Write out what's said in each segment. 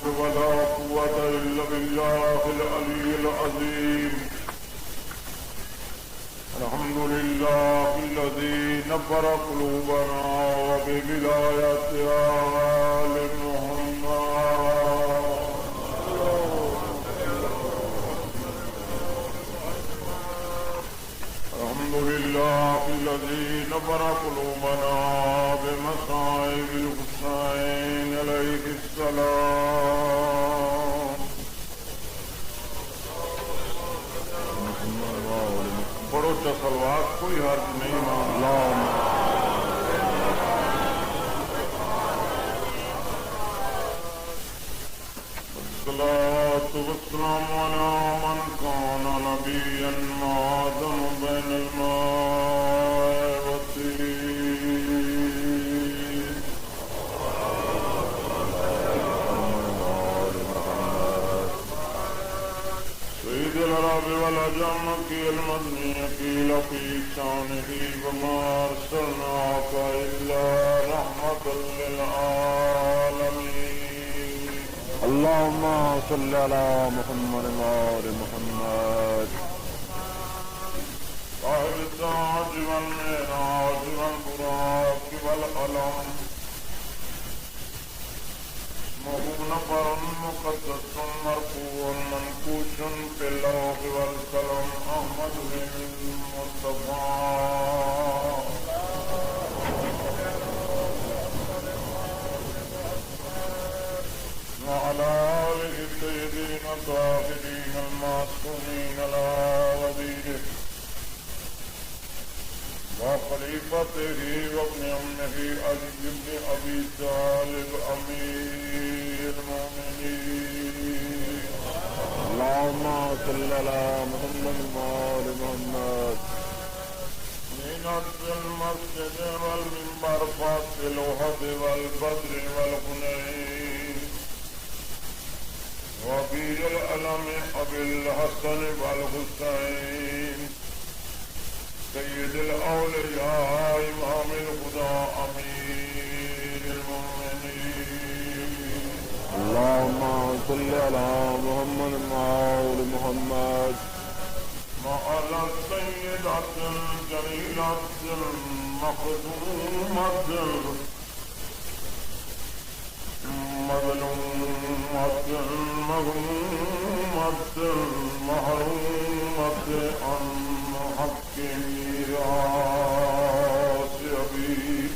ولا قوة إلا بالله العلي العظيم. الحمد لله الذي نبر قلوبنا وبولاية آل محمد. الحمد لله الذي نبر قلوبنا بمصائب الحسين عليه السلام. پڑھو صلوات، کوئی حرج نہیں. الصلاة والسلام على من كان نبيا ما آدم بين الماء والطين. سيد العرب والعجم في المدني قيل في شانه وما أرسلناك إلا رحمة للعالمين. اللهم صل على محمد وآل محمد. صاحب التاج والمعراج والبراق والقلم، اسمه نفر مقدس مرفوع منقوش في اللوح والقلم، أحمد بن المصطفى وعلى آله الطيبين الطاهرين المعصومين العابدين وخليفته وابن أمه علي بن أبي طالب أمير المؤمنين. اللهم صل على محمد وآل محمد. من المسجد والمنبر فاصل الوحد والبدر والغنين وبير الألم أبي الحسن والحسين سيد الأولياء إمام الهدى أمير المؤمنين. اللهم صل على محمد وآل محمد. وعلى السيدة الجليلة المخدومة مظلومة المغمومة المحرومة عن حق ميراث أبي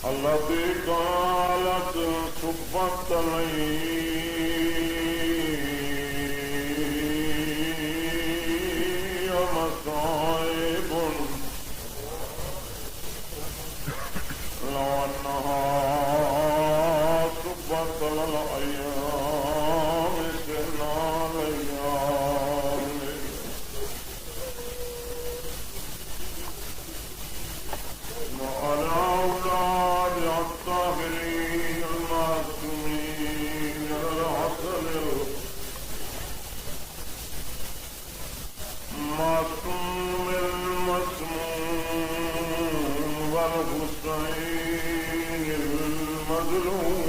التي قالت صبت علي مصائب لو أنها صبت على الأيام سنا ليالي. وعلى أولاد الطاهرين المعصومين العسل المعصوم المسموم والحسين المظلوم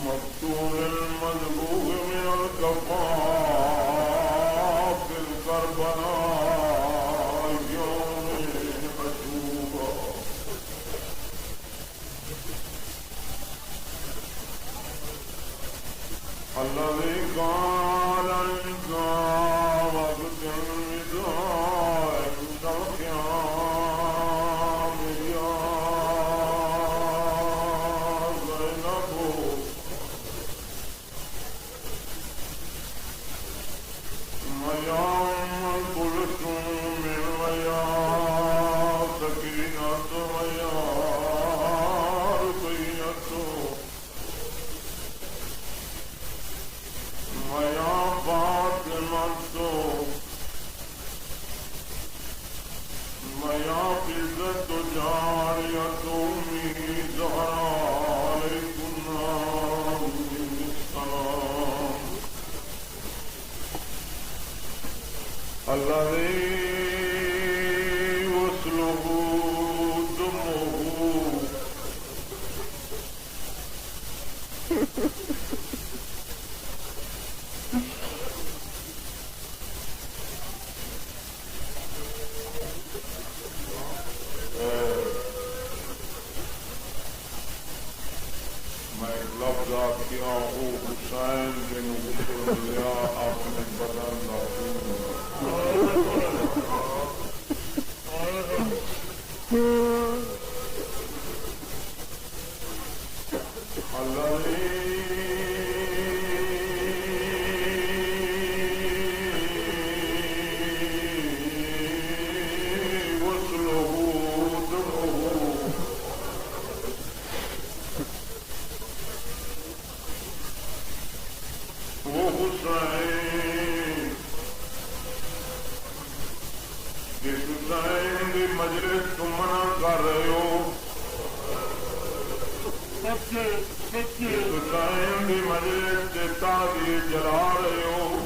مقتول المذبوح من الكفاف في الكربلاء يوم عاشوراء. الذي قال الإنسان وقت النداء عند القيام يا زينب ويا أم كلثوم ويا سكينة ويا رقية ويا فاطمة ويا فزة جارية أمي زهراء عليكم السلام. الذي وصله کیا وہ حسین جن غسل لیا اپنے بدن کا مجلس تم منع کر رہے ہو حسین کی مجلس کے تازی جلا رہے ہو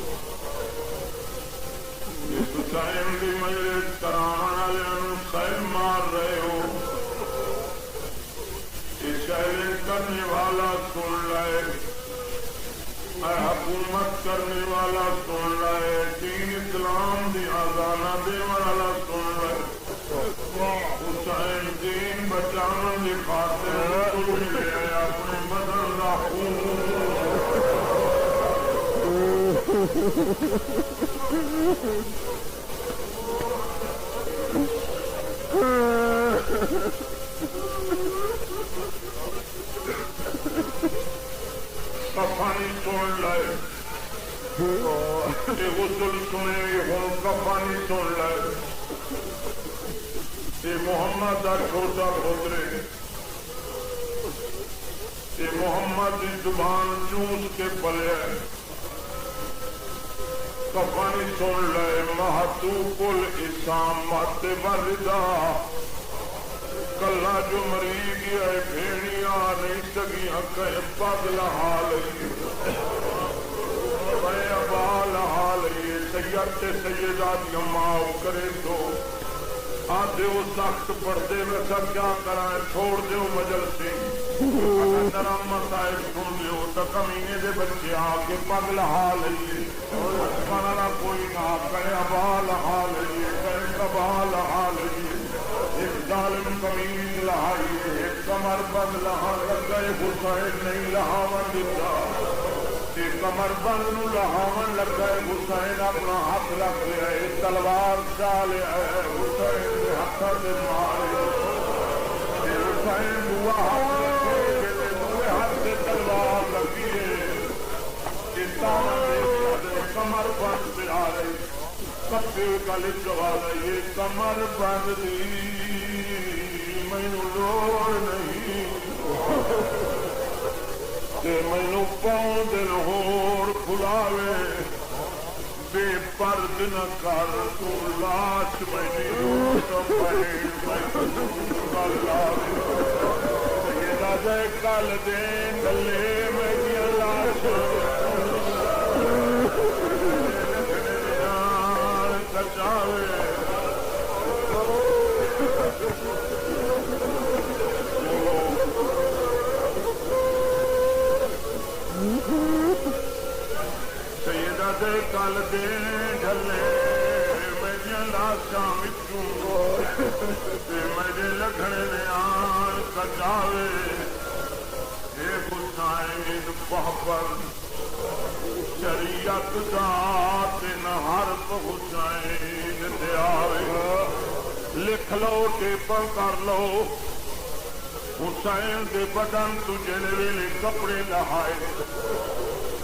حسین کی مجلس کرانے والوں خیر مار رہے ہو یہ شہر کرنے والا سن لے حکومت کرنے والا سن لے دین اسلام دی آزادہ دے والا سن لے حسین دین بچانے کی خاطر اپنے بدن کا کفانی سن لے غسل سنے ہوں کفانی سن لے یہ محمد کا چھوٹا پوترے یہ محمد کی زبان چوس کے پلے کفانی سن لے محتوب الاسامت وردا کلا جو مری گیا بھیڑیاں نہیں سگیاں کہیں پگ لہا لئیے کہیں ابا لہا لئیے سید سے سیدہ دیا ماؤ کرے تو آدھے وہ سخت پڑھتے میں سب کیا کرائیں چھوڑ دیو مجلسی نرم مسائل سن دیو تو کمینے دے بچے آکے پگ لہا لئیے کھانا کوئی نہ کہیں ابا لہا لئیے کہیں ابا لہا لئیے ایک ظالم کمین لہائیے ایک کمر بند لہا لگئے حسین نہیں لہاون دیتا ایک کمر بند نو لہاون لگئے حسین اپنا ہاتھ رکھ لیا ایک تلوار چال ہے حسین دے ہاتھ دے مارے حسین دعا ہاتھ رکھے دوے ہاتھ سے تلوار لگیے کمر بند پہ آ رہی کپے کا لکھوا رہی ہے کمر بند دی مینو لوڑ نہیں مینو پاؤں دل ہور کھلاوے بے پرد نہ کر تو لاش مینی راجے کل دے گلے میری لاش سیدہ دے کل دے ڈھلے میری لاشاں وچوں میرے لکھنے نے آن کچاوے اے حسین بہبر شریعت ذات نہ حرف حسین دے آوے لکھ لو ٹیپر کر لو حسین دے بدن تجھے ویلے کپڑے لہائے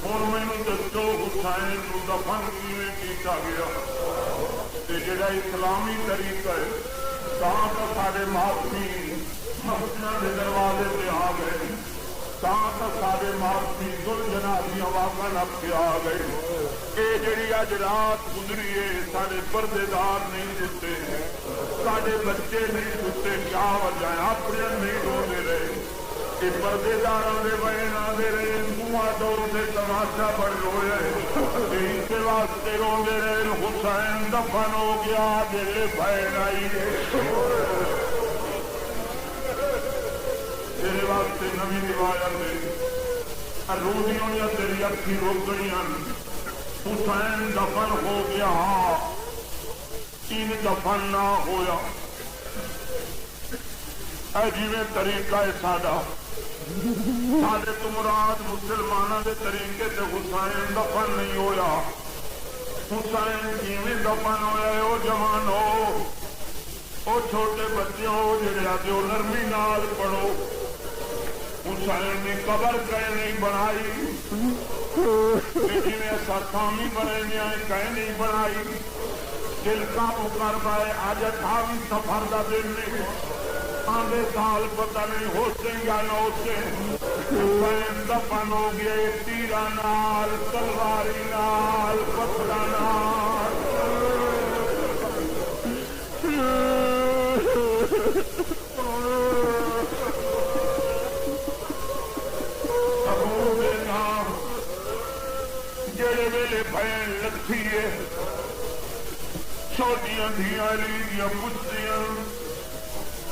ہوں مینو دسو حسین نو دفن کیویں کیتا گیا تے جڑا اسلامی طریقہ ہے تاں تو سارے مافی مسجداں دے دروازے تے آ گئے تاں تو سارے مافی ذل جنابیاں واقع لگ کے آ گئے اے جڑی اج رات گزری ہے سارے پردے دار نہیں ستے سارے بچے نہیں ستے کیا وجہ ہے اپنے نہیں روندے رہے کہ پردے داراں دے بہن آندے رہے دعا دور سے تماشا بڑھ روئے ان کے واسطے روندے رہے حسین دفن ہو گیا دل بہن آئی تیرے واسطے نوی روایت روزیوں یا تیری اکھی روک گئی حسین دفن ہو گیا ان دفن نہ ہویا اے جیویں طریقہ ہے ساڈا سارے تو مراد مسلمانوں کے طریقے سے حسین دفن نہیں ہویا. حسین کیویں دفن ہویا ہے وہ جوان ہو وہ چھوٹے بچے ہو جڑے آتے ہو نرمی نال پڑھو. حسین نے قبر کہیں نہیں بنائی لیکن ایسا سامی بنے کہیں نہیں بنائی. دل قابو کر پائے آج تھا بھی سفر کا دن نہیں آدھے سال پتہ نہیں ہوتے یا نہ ہوتے. حسین دفن ہو گئے تیرا نال تلواری نال پتھر نال. جڑے ویلے بہن لکھی ہے چھوٹیاں دھیاں لیدیاں پچھتیاں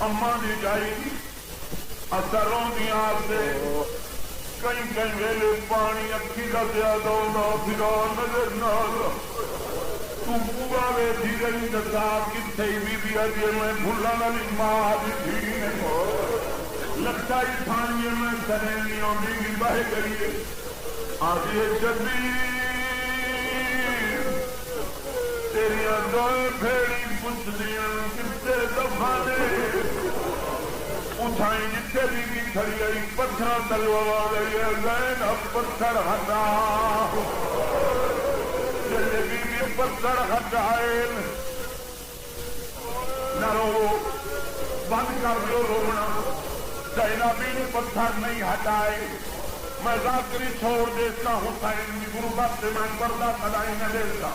اما دی جائی اثروں دیا سے کئی کئی ویلے پانی اکھی کا زیادہ ہونا پھرا نظر نہ تو پورا وے دھیرے دسار کتھے بی بی اجے میں بھولا نالی ماں دی تھی لگتا ہی تھانیے میں سرینی ہوندی بھی بہ گئی آدھی جدی تیریاں دوئے پھیڑی پچھ دیاں کتے دفانے اٹھائیں جتے بھی کھڑی آئی پتھر تلوا گئی ہے زین اب پتھر ہٹا جلے بھی پتھر ہٹائے نہ رو بند کر دو رونا. زینبی نے پتھر نہیں ہٹائے. میں ذاکری چھوڑ دیتا حسین کی غربت سے میں پردہ کلائی نہ دیتا.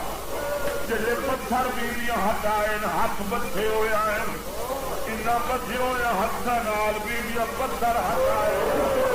جلے پتھر بیویاں ہٹائے ہاتھ بچے ہوئے آئے انہاں بچے ہوئے ہاتھ نال بیویاں پتھر ہٹائے